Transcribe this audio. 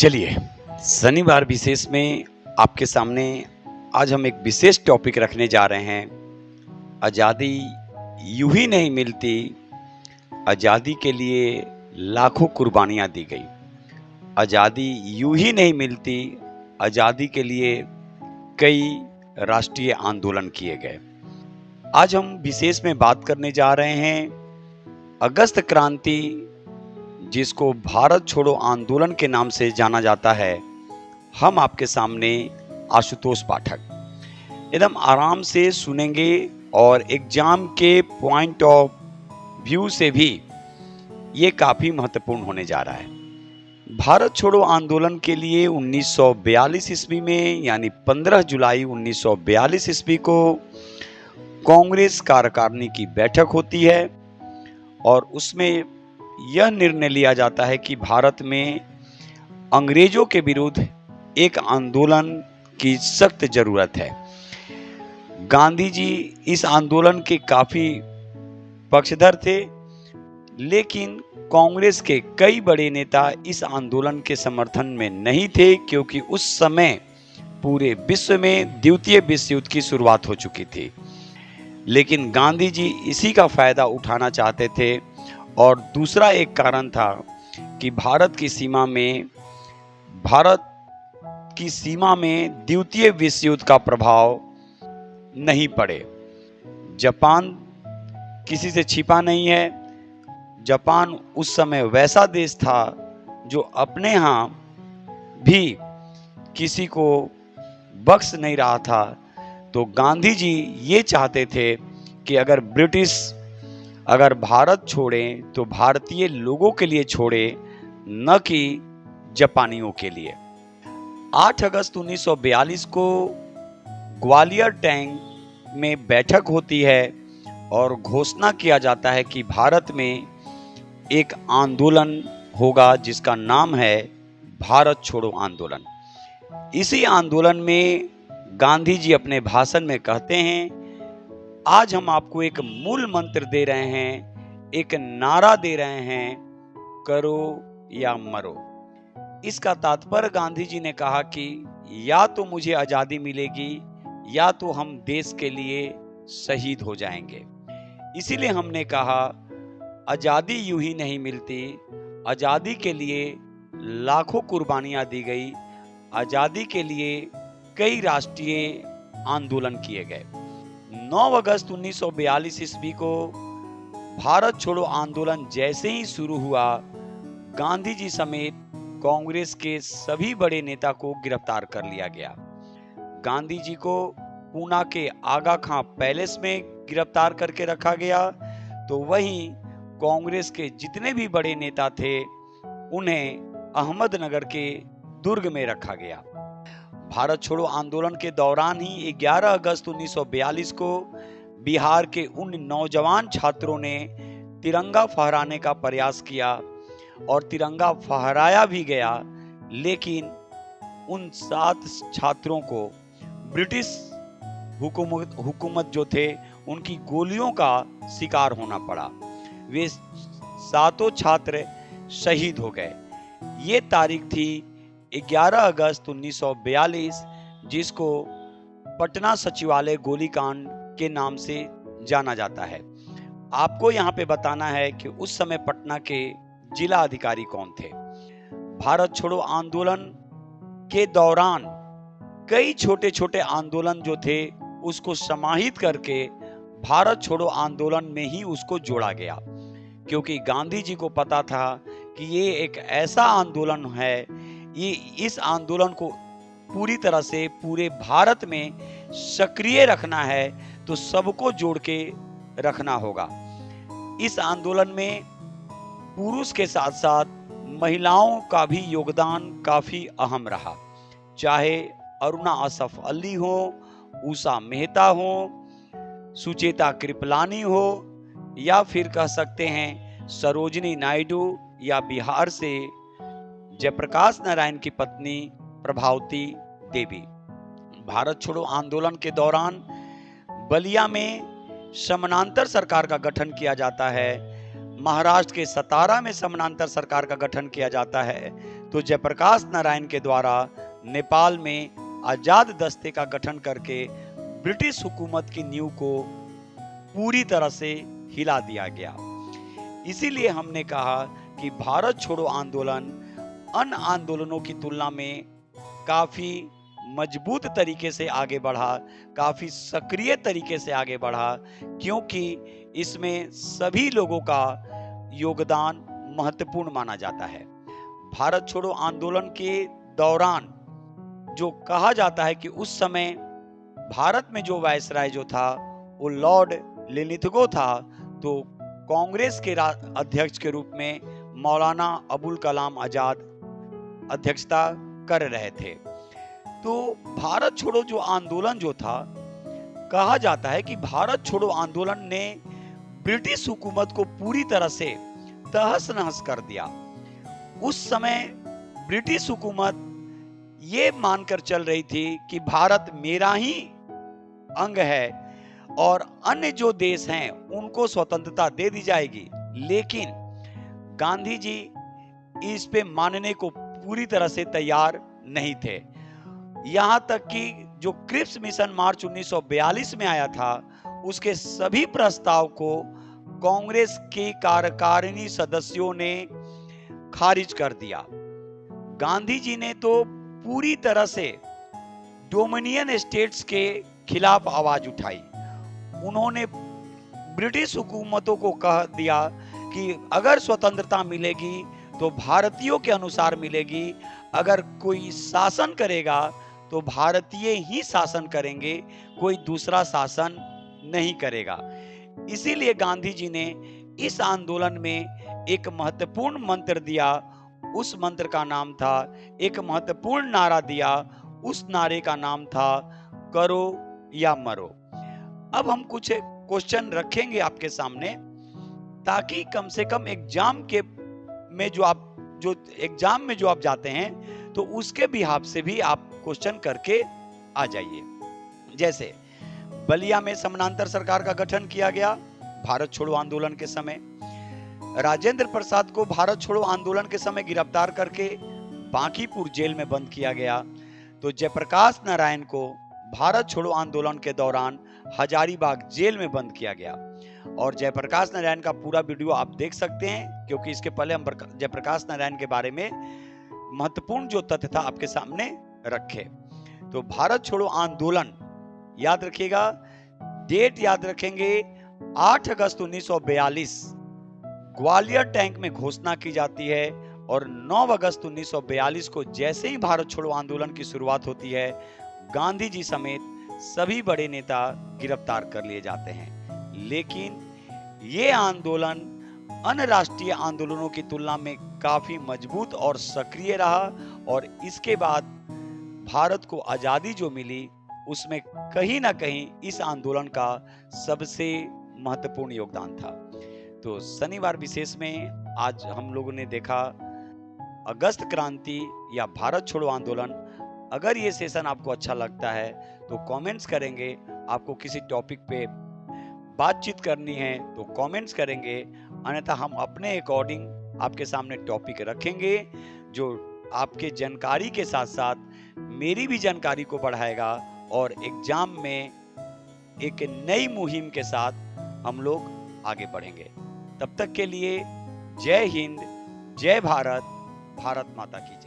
चलिए, शनिवार विशेष में आपके सामने आज हम एक विशेष टॉपिक रखने जा रहे हैं। आज़ादी यूं ही नहीं मिलती, आज़ादी के लिए लाखों कुर्बानियां दी गई। आज़ादी यूं ही नहीं मिलती, आज़ादी के लिए कई राष्ट्रीय आंदोलन किए गए। आज हम विशेष में बात करने जा रहे हैं अगस्त क्रांति, जिसको भारत छोड़ो आंदोलन के नाम से जाना जाता है। हम आपके सामने आशुतोष पाठक एकदम आराम से सुनेंगे और एग्जाम के पॉइंट ऑफ व्यू से भी ये काफी महत्वपूर्ण होने जा रहा है। भारत छोड़ो आंदोलन के लिए 1942 ईस्वी में यानी 15 जुलाई 1942 ईस्वी को कांग्रेस कार्यकारिणी की बैठक होती है और उसमें यह निर्णय लिया जाता है कि भारत में अंग्रेजों के विरुद्ध एक आंदोलन की सख्त जरूरत है। गांधी जी इस आंदोलन के काफी पक्षधर थे, लेकिन कांग्रेस के कई बड़े नेता इस आंदोलन के समर्थन में नहीं थे, क्योंकि उस समय पूरे विश्व में द्वितीय विश्व युद्ध की शुरुआत हो चुकी थी। लेकिन गांधी जी इसी का फायदा उठाना चाहते थे और दूसरा एक कारण था कि भारत की सीमा में द्वितीय विश्व युद्ध का प्रभाव नहीं पड़े। जापान किसी से छिपा नहीं है। जापान उस समय वैसा देश था जो अपने यहाँ भी किसी को बख्श नहीं रहा था। तो गांधी जी ये चाहते थे कि अगर ब्रिटिश अगर भारत छोड़े तो भारतीय लोगों के लिए छोड़े, न कि जापानियों के लिए। 8 अगस्त 1942 को ग्वालियर टैंक में बैठक होती है और घोषणा किया जाता है कि भारत में एक आंदोलन होगा जिसका नाम है भारत छोड़ो आंदोलन। इसी आंदोलन में गांधी जी अपने भाषण में कहते हैं, आज हम आपको एक मूल मंत्र दे रहे हैं, एक नारा दे रहे हैं, करो या मरो। इसका तात्पर्य गांधी जी ने कहा कि या तो मुझे आजादी मिलेगी या तो हम देश के लिए शहीद हो जाएंगे। इसीलिए हमने कहा आजादी यूं ही नहीं मिलती, आजादी के लिए लाखों कुर्बानियां दी गई, आजादी के लिए कई राष्ट्रीय आंदोलन किए गए। 9 अगस्त 1942 ईस्वी को भारत छोड़ो आंदोलन जैसे ही शुरू हुआ, गांधी जी समेत कांग्रेस के सभी बड़े नेता को गिरफ्तार कर लिया गया। गांधी जी को पूना के आगा खां पैलेस में गिरफ्तार करके रखा गया, तो वहीं कांग्रेस के जितने भी बड़े नेता थे उन्हें अहमदनगर के दुर्ग में रखा गया। भारत छोड़ो आंदोलन के दौरान ही 11 अगस्त 1942 को बिहार के उन नौजवान छात्रों ने तिरंगा फहराने का प्रयास किया और तिरंगा फहराया भी गया, लेकिन उन 7 छात्रों को ब्रिटिश हुकूमत जो थे उनकी गोलियों का शिकार होना पड़ा। वे 7 छात्र शहीद हो गए। ये तारीख थी 11 अगस्त 1942, जिसको पटना सचिवालय गोलीकांड के नाम से जाना जाता है। आपको यहाँ पे बताना है कि उस समय पटना के जिला अधिकारी कौन थे। भारत छोड़ो आंदोलन के दौरान कई छोटे छोटे आंदोलन जो थे उसको समाहित करके भारत छोड़ो आंदोलन में ही उसको जोड़ा गया, क्योंकि गांधी जी को पता था कि ये एक ऐसा आंदोलन है, ये इस आंदोलन को पूरी तरह से पूरे भारत में सक्रिय रखना है तो सबको जोड़ के रखना होगा। इस आंदोलन में पुरुष के साथ साथ महिलाओं का भी योगदान काफी अहम रहा। चाहे अरुणा असफ अली हो, उषा मेहता हो, सुचेता कृपलानी हो, या फिर कह सकते हैं सरोजिनी नायडू, या बिहार से जयप्रकाश नारायण की पत्नी प्रभावती देवी। भारत छोड़ो आंदोलन के दौरान बलिया में समानांतर सरकार का गठन किया जाता है। महाराष्ट्र के सतारा में समानांतर सरकार का गठन किया जाता है, तो जयप्रकाश नारायण के द्वारा नेपाल में आजाद दस्ते का गठन करके ब्रिटिश हुकूमत की नींव को पूरी तरह से हिला दिया गया। इसीलिए हमने कहा कि भारत छोड़ो आंदोलन अन्य आंदोलनों की तुलना में काफी मजबूत तरीके से आगे बढ़ा, काफी सक्रिय तरीके से आगे बढ़ा, क्योंकि इसमें सभी लोगों का योगदान महत्वपूर्ण माना जाता है। भारत छोड़ो आंदोलन के दौरान जो कहा जाता है कि उस समय भारत में जो वायसराय जो था वो लॉर्ड लिनिथगो था, तो कांग्रेस के अध्यक्ष के रूप में मौलाना अबुल कलाम आजाद अध्यक्षता कर रहे थे। तो भारत छोड़ो जो आंदोलन जो था, कहा जाता है कि भारत छोड़ो आंदोलन ने ब्रिटिश हुकूमत को पूरी तरह से तहस नहस कर दिया। उस समय ब्रिटिश हुकूमत ये मानकर चल रही थी कि भारत मेरा ही अंग है और अन्य जो देश हैं उनको स्वतंत्रता दे दी जाएगी, लेकिन गांधी जी इस पे मानने को पूरी तरह से तैयार नहीं थे। यहां तक कि जो क्रिप्स मिशन मार्च 1942 में आया था, उसके सभी प्रस्ताव को कांग्रेस के कार्यकारिणी सदस्यों ने खारिज कर दिया। गांधी जी ने तो पूरी तरह से डोमिनियन स्टेट्स के खिलाफ आवाज उठाई। उन्होंने ब्रिटिश हुकूमतों को कह दिया कि अगर स्वतंत्रता मिलेगी तो भारतीयों के अनुसार मिलेगी, अगर कोई शासन करेगा तो भारतीय ही शासन करेंगे, कोई दूसरा शासन नहीं करेगा। इसीलिए गांधी जी ने इस आंदोलन में एक महत्वपूर्ण मंत्र दिया। उस मंत्र का नाम था, एक महत्वपूर्ण नारा दिया, उस नारे का नाम था करो या मरो। अब हम कुछ क्वेश्चन रखेंगे आपके सामने, ताकि कम से कम एग्जाम में जो आप जाते हैं तो उसके बिहाफ से भी आप क्वेश्चन करके आ जाइए। जैसे बलिया में समानांतर सरकार का गठन किया गया भारत छोड़ो आंदोलन के समय। राजेंद्र प्रसाद को भारत छोड़ो आंदोलन के समय गिरफ्तार करके बांकीपुर जेल में बंद किया गया। तो जयप्रकाश नारायण को भारत छोड़ो आंदोलन के दौरान हजारीबाग जेल में बंद किया गया। और जयप्रकाश नारायण का पूरा वीडियो आप देख सकते हैं, क्योंकि इसके पहले हम जयप्रकाश नारायण के बारे में महत्वपूर्ण जो तथ्य था आपके सामने रखे। तो भारत छोड़ो आंदोलन याद रखिएगा, डेट याद रखेंगे 8 अगस्त 1942 ग्वालियर टैंक में घोषणा की जाती है, और 9 अगस्त 1942 को जैसे ही भारत छोड़ो आंदोलन की शुरुआत होती है, गांधी जी समेत सभी बड़े नेता गिरफ्तार कर लिए जाते हैं। लेकिन ये आंदोलन अन्य राष्ट्रीय आंदोलनों की तुलना में काफी मजबूत और सक्रिय रहा, और इसके बाद भारत को आजादी जो मिली उसमें कहीं ना कहीं इस आंदोलन का सबसे महत्वपूर्ण योगदान था। तो शनिवार विशेष में आज हम लोगों ने देखा अगस्त क्रांति या भारत छोड़ो आंदोलन। अगर ये सेशन आपको अच्छा लगता है तो कमेंट्स करेंगे, आपको किसी टॉपिक पे बातचीत करनी है तो कमेंट्स करेंगे, अन्यथा हम अपने अकॉर्डिंग आपके सामने टॉपिक रखेंगे जो आपके जानकारी के साथ साथ मेरी भी जानकारी को बढ़ाएगा, और एग्जाम में एक नई मुहिम के साथ हम लोग आगे बढ़ेंगे। तब तक के लिए जय हिंद, जय भारत, भारत माता की।